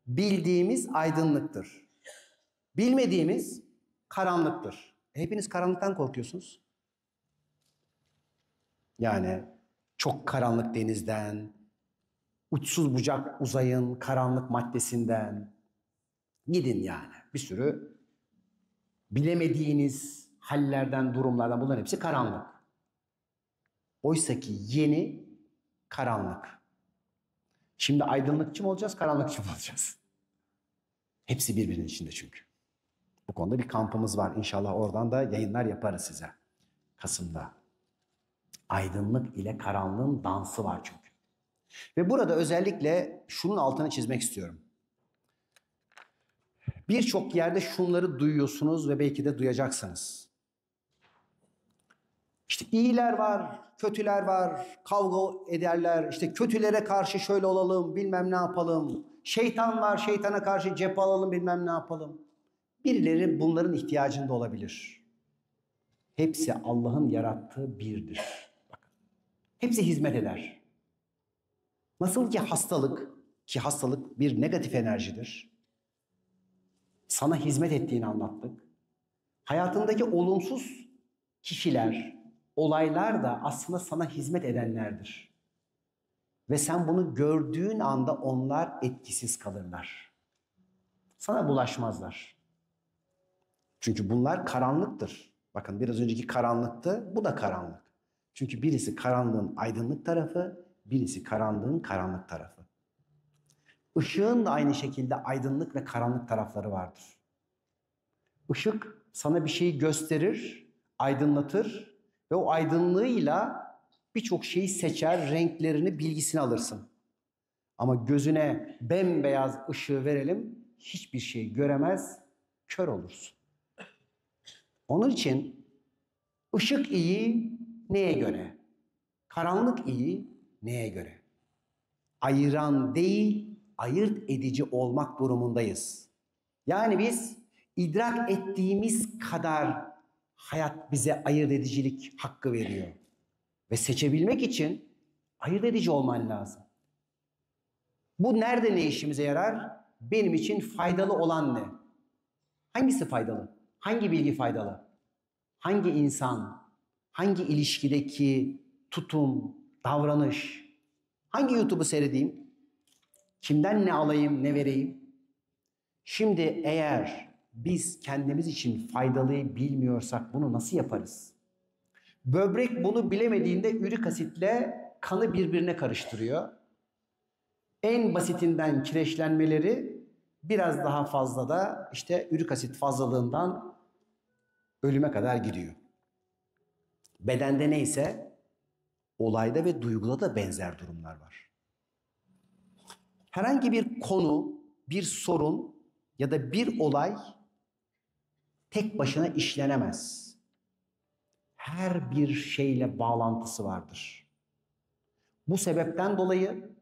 Bildiğimiz aydınlıktır. Bilmediğimiz karanlıktır. Hepiniz karanlıktan korkuyorsunuz. Yani çok karanlık denizden, uçsuz bucak uzayın karanlık maddesinden gidin yani. Bir sürü bilemediğiniz hallerden, durumlardan bunların hepsi karanlık. Oysa ki yeni karanlık. Şimdi aydınlıkçı mı olacağız, karanlıkçı mı olacağız? Hepsi birbirinin içinde çünkü. Bu konuda bir kampımız var. İnşallah oradan da yayınlar yaparız size. Kasım'da. Aydınlık ile karanlığın dansı var çünkü. Ve burada özellikle şunun altını çizmek istiyorum. Birçok yerde şunları duyuyorsunuz ve belki de duyacaksınız. İşte iyiler var, kötüler var, kavga ederler. İşte kötülere karşı şöyle olalım, bilmem ne yapalım. Şeytan var, şeytana karşı cephe alalım, bilmem ne yapalım. Birileri bunların ihtiyacında olabilir. Hepsi Allah'ın yarattığı birdir. Bakın. Hepsi hizmet eder. Nasıl ki hastalık bir negatif enerjidir. Sana hizmet ettiğini anlattık. Hayatındaki olumsuz kişiler, olaylar da aslında sana hizmet edenlerdir. Ve sen bunu gördüğün anda onlar etkisiz kalırlar. Sana bulaşmazlar. Çünkü bunlar karanlıktır. Bakın biraz önceki karanlıktı, bu da karanlık. Çünkü birisi karanlığın aydınlık tarafı, birisi karanlığın karanlık tarafı. Işığın da aynı şekilde aydınlık ve karanlık tarafları vardır. Işık sana bir şeyi gösterir, aydınlatır ve o aydınlığıyla birçok şeyi seçer, renklerini, bilgisini alırsın. Ama gözüne bembeyaz ışığı verelim, hiçbir şey göremez, kör olursun. Onun için ışık iyi neye göre? Karanlık iyi neye göre? Ayıran değil, ayırt edici olmak durumundayız. Yani biz idrak ettiğimiz kadar hayat bize ayırt edicilik hakkı veriyor. Ve seçebilmek için ayırt edici olman lazım. Bu nerede ne işimize yarar? Benim için faydalı olan ne? Hangisi faydalı? Hangi bilgi faydalı? Hangi insan, hangi ilişkideki tutum, davranış, hangi YouTube'u seyredeyim, kimden ne alayım, ne vereyim? Şimdi eğer biz kendimiz için faydalıyı bilmiyorsak bunu nasıl yaparız? Böbrek bunu bilemediğinde ürik asitle kanı birbirine karıştırıyor. En basitinden kireçlenmeleri biraz daha fazla da işte ürik asit fazlalığından ölüme kadar gidiyor. Bedende neyse olayda ve duyguda da benzer durumlar var. Herhangi bir konu, bir sorun ya da bir olay tek başına işlenemez. Her bir şeyle bağlantısı vardır. Bu sebepten dolayı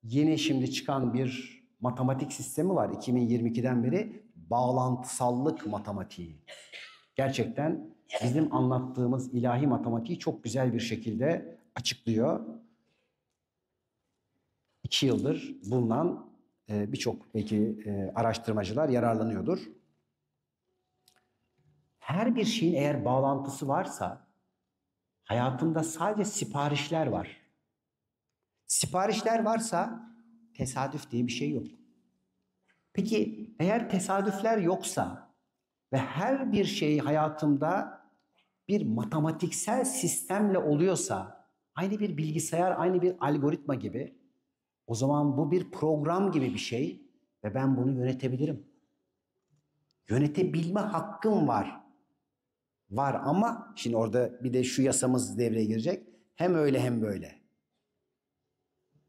yeni şimdi çıkan bir matematik sistemi var 2022'den beri, bağlantısallık matematiği. Gerçekten bizim anlattığımız ilahi matematiği çok güzel bir şekilde açıklıyor. 2 yıldır bundan birçok belki araştırmacılar yararlanıyordur. Her bir şeyin eğer bağlantısı varsa hayatında sadece siparişler var. Siparişler varsa tesadüf diye bir şey yok. Peki eğer tesadüfler yoksa ve her bir şey hayatımda bir matematiksel sistemle oluyorsa, aynı bir bilgisayar, aynı bir algoritma gibi, o zaman bu bir program gibi bir şey ve ben bunu yönetebilirim. Yönetebilme hakkım var. Var ama şimdi orada bir de şu yasamız devreye girecek. Hem öyle hem böyle.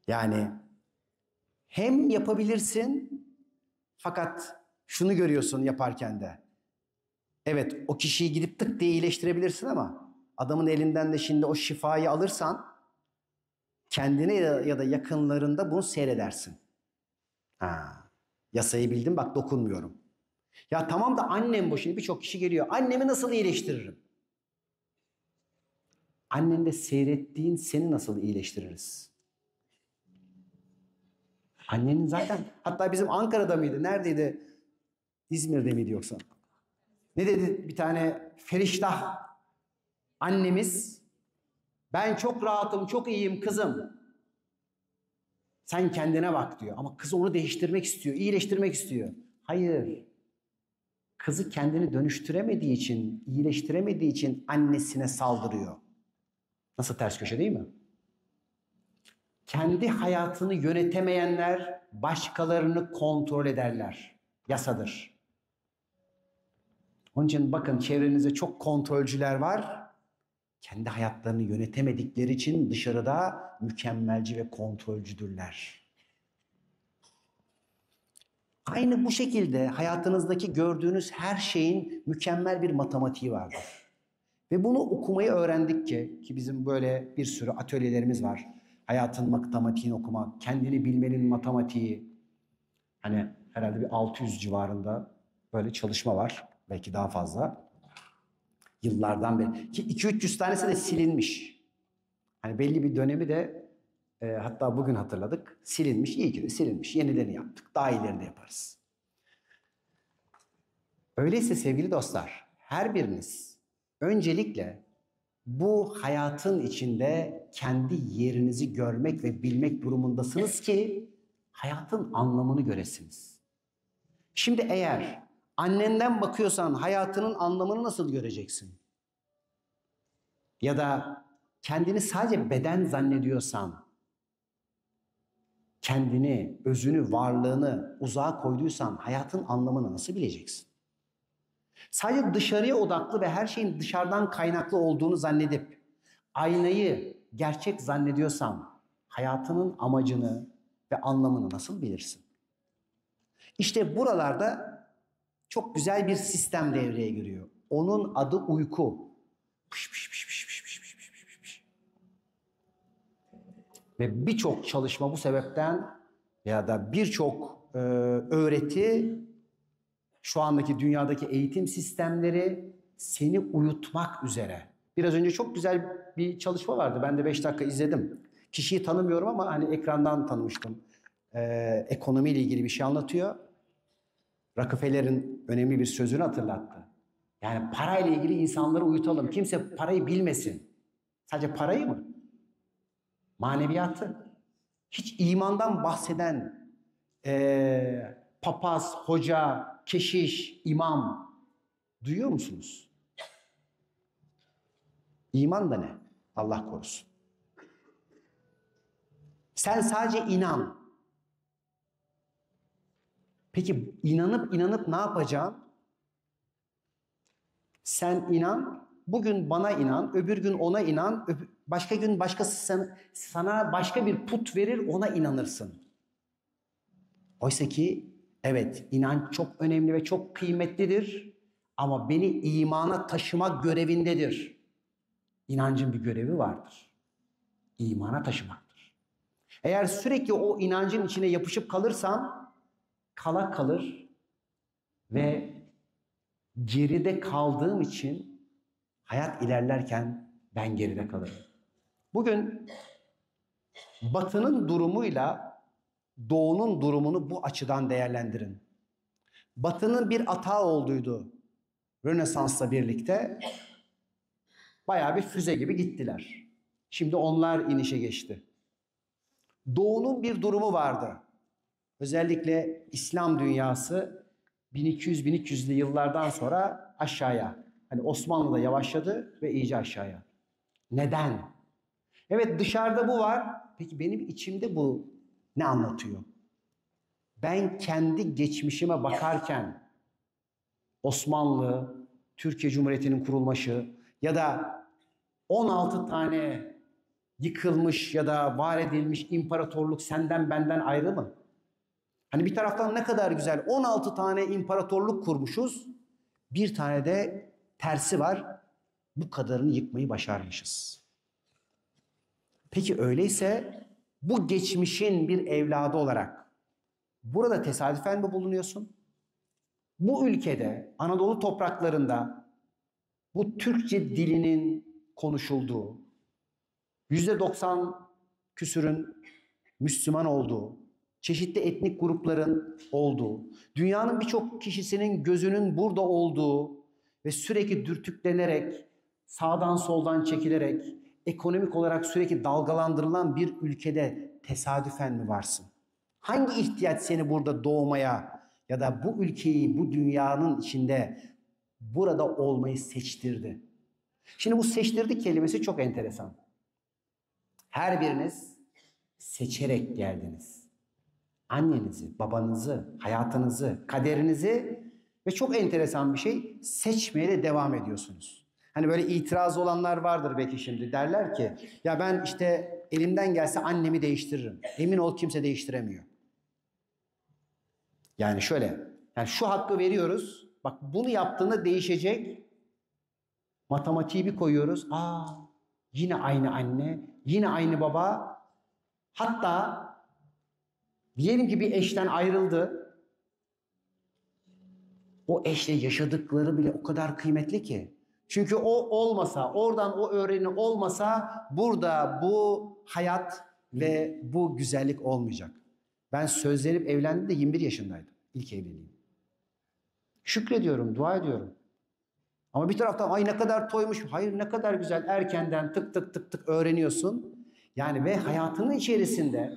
Yani hem yapabilirsin fakat şunu görüyorsun yaparken de. Evet, o kişiyi gidip tık diye iyileştirebilirsin ama adamın elinden de şimdi o şifayı alırsan kendine ya da yakınlarında bunu seyredersin. Yasayı bildim bak dokunmuyorum. Ya tamam da annem bu, şimdi birçok kişi geliyor. Annemi nasıl iyileştiririm? Annende seyrettiğin seni nasıl iyileştiririz? Annenin zaten, hatta bizim Ankara'da mıydı? Neredeydi? İzmir'de miydi yoksa? Ne dedi bir tane feriştah annemiz? Ben çok rahatım, çok iyiyim kızım. Sen kendine bak diyor. Ama kız onu değiştirmek istiyor, iyileştirmek istiyor. Hayır. Kızı kendini dönüştüremediği için, iyileştiremediği için annesine saldırıyor. Nasıl ters köşe değil mi? Kendi hayatını yönetemeyenler başkalarını kontrol ederler. Yasadır. Onun için bakın çevrenizde çok kontrolcüler var. Kendi hayatlarını yönetemedikleri için dışarıda mükemmelci ve kontrolcüdürler. Aynı bu şekilde hayatınızdaki gördüğünüz her şeyin mükemmel bir matematiği vardır. Ve bunu okumayı öğrendikçe, ki bizim böyle bir sürü atölyelerimiz var. Hayatın matematiğini okumak, kendini bilmenin matematiği. Hani herhalde bir 600 civarında böyle çalışma var. Belki daha fazla. Yıllardan beri. Ki 200-300 tanesi de silinmiş. Hani belli bir dönemi de hatta bugün hatırladık. Silinmiş. İyi ki de silinmiş. Yenilerini yaptık. Daha iyilerini de yaparız. Öyleyse sevgili dostlar, her biriniz öncelikle bu hayatın içinde kendi yerinizi görmek ve bilmek durumundasınız ki hayatın anlamını göresiniz. Şimdi eğer annenden bakıyorsan hayatının anlamını nasıl göreceksin? Ya da kendini sadece beden zannediyorsan, kendini, özünü, varlığını uzağa koyduysan hayatın anlamını nasıl bileceksin? Sadece dışarıya odaklı ve her şeyin dışarıdan kaynaklı olduğunu zannedip aynayı gerçek zannediyorsan hayatının amacını ve anlamını nasıl bilirsin? İşte buralarda çok güzel bir sistem devreye giriyor. Onun adı uyku. Pış pış pış pış pış pış pış pış pış pış. Ve birçok çalışma bu sebepten ya da birçok öğreti şu andaki dünyadaki eğitim sistemleri seni uyutmak üzere. Biraz önce çok güzel bir çalışma vardı. Ben de 5 dakika izledim. Kişiyi tanımıyorum ama hani ekrandan tanımıştım. Ekonomiyle ilgili bir şey anlatıyor. Rockefeller'in önemli bir sözünü hatırlattı. Yani parayla ilgili insanları uyutalım. Kimse parayı bilmesin. Sadece parayı mı? Maneviyatı. Hiç imandan bahseden papaz, hoca, keşiş, imam duyuyor musunuz? İman da ne? Allah korusun. Sen sadece inan. Peki inanıp ne yapacaksın? Sen inan, bugün bana inan, öbür gün ona inan, başka gün başkası sana başka bir put verir, ona inanırsın. Oysa ki evet, inanç çok önemli ve çok kıymetlidir ama beni imana taşımak görevindedir. İnancın bir görevi vardır. İmana taşımaktır. Eğer sürekli o inancın içine yapışıp kalırsam kala kalır ve geride kaldığım için hayat ilerlerken ben geride kalırım. Bugün Batı'nın durumuyla Doğu'nun durumunu bu açıdan değerlendirin. Batı'nın bir atağı olduydu Rönesans'la birlikte. Bayağı bir füze gibi gittiler. Şimdi onlar inişe geçti. Doğu'nun bir durumu vardı. Özellikle İslam dünyası 1200-1300'lü yıllardan sonra aşağıya. Hani Osmanlı da yavaşladı ve iyice aşağıya. Neden? Evet, dışarıda bu var. Peki benim içimde bu ne anlatıyor? Ben kendi geçmişime bakarken Osmanlı, Türkiye Cumhuriyeti'nin kurulması ya da 16 tane yıkılmış ya da var edilmiş imparatorluk senden benden ayrı mı? Hani bir taraftan ne kadar güzel 16 tane imparatorluk kurmuşuz. Bir tane de tersi var. Bu kadarını yıkmayı başarmışız. Peki öyleyse bu geçmişin bir evladı olarak burada tesadüfen mi bulunuyorsun? Bu ülkede, Anadolu topraklarında bu Türkçe dilinin konuşulduğu, %90 küsürün Müslüman olduğu, çeşitli etnik grupların olduğu, dünyanın birçok kişisinin gözünün burada olduğu ve sürekli dürtüklenerek, sağdan soldan çekilerek, ekonomik olarak sürekli dalgalandırılan bir ülkede tesadüfen mi varsın? Hangi ihtiyaç seni burada doğmaya ya da bu ülkeyi, bu dünyanın içinde burada olmayı seçtirdi? Şimdi bu seçtirdi kelimesi çok enteresan. Her biriniz seçerek geldiniz. Annenizi, babanızı, hayatınızı, kaderinizi ve çok enteresan bir şey, seçmeye de devam ediyorsunuz. Hani böyle itiraz olanlar vardır belki şimdi, derler ki ya ben işte elimden gelse annemi değiştiririm. Emin ol kimse değiştiremiyor. Yani şöyle, yani şu hakkı veriyoruz. Bak bunu yaptığında değişecek. Matematiği bir koyuyoruz. Yine aynı anne, yine aynı baba. Hatta diyelim ki bir eşten ayrıldı. o eşle yaşadıkları bile o kadar kıymetli ki. Çünkü o olmasa, oradan o öğreni olmasa burada bu hayat ve bu güzellik olmayacak. Ben sözlenip evlendiğimde 21 yaşındaydım. İlk evliliğim. Şükrediyorum, dua ediyorum. Ama bir taraftan ay ne kadar toymuş, hayır ne kadar güzel, erkenden tık tık tık tık öğreniyorsun. Yani ve hayatının içerisinde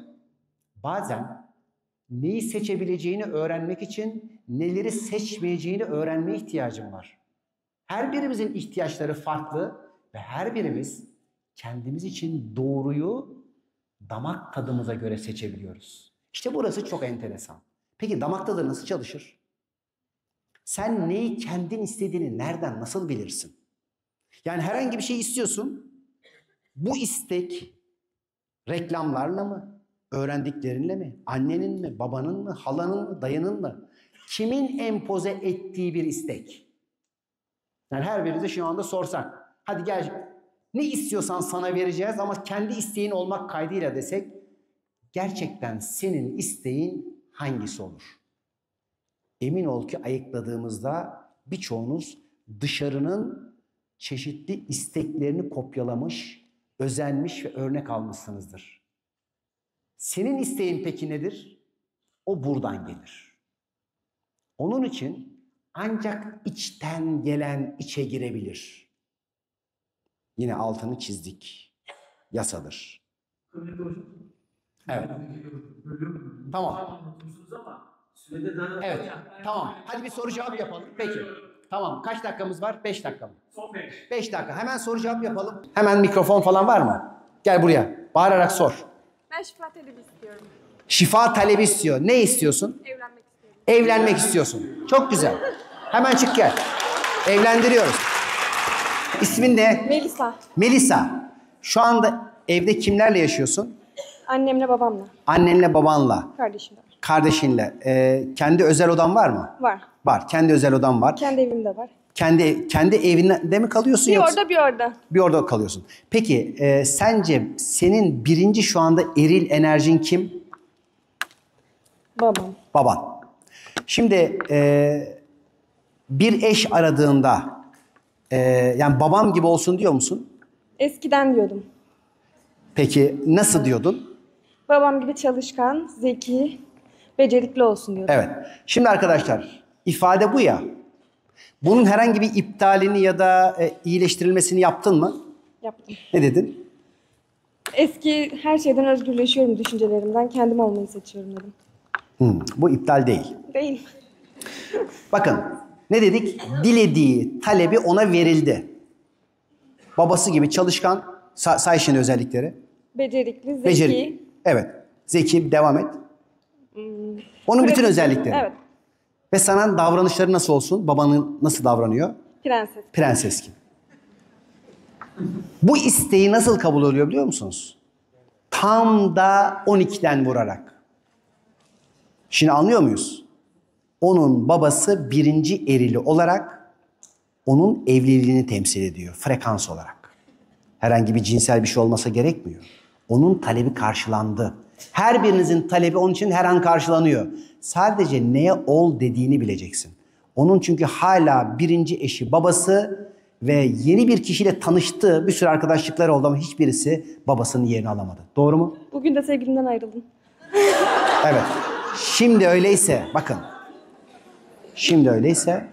bazen neyi seçebileceğini öğrenmek için neleri seçmeyeceğini öğrenmeye ihtiyacım var. Her birimizin ihtiyaçları farklı ve her birimiz kendimiz için doğruyu damak tadımıza göre seçebiliyoruz. İşte burası çok enteresan. Peki damak tadı nasıl çalışır? Sen neyi kendin istediğini nereden, nasıl bilirsin? Yani herhangi bir şey istiyorsun. Bu istek reklamlarla mı? Öğrendiklerinle mi? Annenin mi? Babanın mı? Halanın mı? Dayının mı? Kimin empoze ettiği bir istek? Yani her birinize şu anda sorsak. Hadi gel ne istiyorsan sana vereceğiz ama kendi isteğin olmak kaydıyla desek gerçekten senin isteğin hangisi olur? Emin ol ki ayıkladığımızda birçoğunuz dışarının çeşitli isteklerini kopyalamış, özenmiş ve örnek almışsınızdır. Senin isteğin peki nedir? O buradan gelir. Onun için ancak içten gelen içe girebilir. Yine altını çizdik. Yasadır. Evet. Tamam. Evet. Tamam. Hadi bir soru cevap yapalım. Peki. Tamam. Kaç dakikamız var? 5 dakika mı? Son 5. 5 dakika. Hemen soru cevap yapalım. Hemen mikrofon falan var mı? Gel buraya. Bağırarak sor. Ben şifa talebi istiyorum. Şifa talebi istiyor. Ne istiyorsun? Evlenmek istiyorum. Evlenmek istiyorsun. Çok güzel. Hemen çık gel. Evlendiriyoruz. İsmin ne? Melisa. Melisa. Şu anda evde kimlerle yaşıyorsun? Annemle babamla. Annenle babanla. Kardeşim de var. Kardeşinle. Kendi özel odan var mı? Var. Var. Kendi özel odan var. Kendi evim de var. Kendi evinde mi kalıyorsun Bir yoksa? orada bir orada. Bir orada kalıyorsun. Peki sence senin birinci şu anda eril enerjin kim? Babam. Baban. Şimdi bir eş aradığında yani babam gibi olsun diyor musun? Eskiden diyordum. Peki nasıl diyordun? Babam gibi çalışkan, zeki, becerikli olsun diyordum. Evet. Şimdi arkadaşlar ifade bu ya. Bunun herhangi bir iptalini ya da iyileştirilmesini yaptın mı? Yaptım. Ne dedin? Eski her şeyden özgürleşiyorum düşüncelerimden. Kendim olmayı seçiyorum dedim. Bu iptal değil. Değil. Bakın ne dedik? Dilediği talebi ona verildi. Babası gibi çalışkan, say şimdi özellikleri. Becerikli, zeki. Beceri. Evet. Zeki, devam et. Onun bütün pratik. özellikleri. Evet. Ve sana davranışları nasıl olsun? Babanın nasıl davranıyor? Prenses. Prenses gibi. Bu isteği nasıl kabul oluyor biliyor musunuz? Tam da 12'den vurarak. Şimdi anlıyor muyuz? Onun babası birinci erili olarak onun evliliğini temsil ediyor frekans olarak. Herhangi bir cinsel bir şey olmasa gerekmiyor. Onun talebi karşılandı. Her birinizin talebi onun için her an karşılanıyor. Sadece neye ol dediğini bileceksin. Onun çünkü hala birinci eşi babası ve yeni bir kişiyle tanıştığı bir sürü arkadaşlıkları oldu ama hiçbirisi babasının yerini alamadı. Doğru mu? Bugün de sevgilimden ayrıldım. Evet. Şimdi öyleyse bakın. Şimdi öyleyse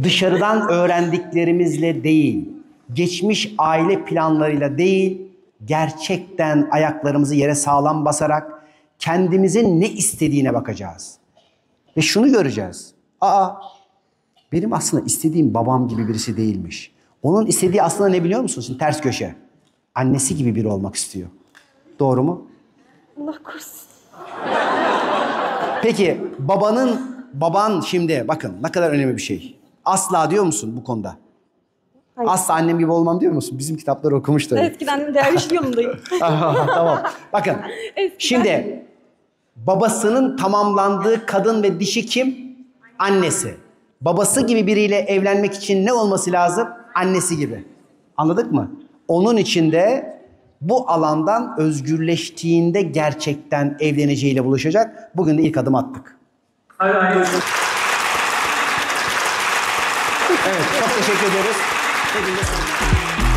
dışarıdan öğrendiklerimizle değil, geçmiş aile planlarıyla değil, gerçekten ayaklarımızı yere sağlam basarak kendimizin ne istediğine bakacağız. Ve şunu göreceğiz. Benim aslında istediğim babam gibi birisi değilmiş. Onun istediği aslında ne biliyor musunuz? Ters köşe. Annesi gibi biri olmak istiyor. Doğru mu? Allah korusun. Peki baban şimdi bakın ne kadar önemli bir şey. Asla diyor musun bu konuda? Hayır. Asla annem gibi olmam diyor musun? Bizim kitapları okumuş da. Eskiden derviş yolundayım. Tamam. Bakın. Eskiden. Şimdi babasının tamamlandığı kadın ve dişi kim? Annesi. Babası gibi biriyle evlenmek için ne olması lazım? Annesi gibi. Anladık mı? Onun için de bu alandan özgürleştiğinde gerçekten evleneceğiyle buluşacak. Bugün de ilk adım attık. Hayır. Evet, çok teşekkür ederiz. Hepinize selamlar.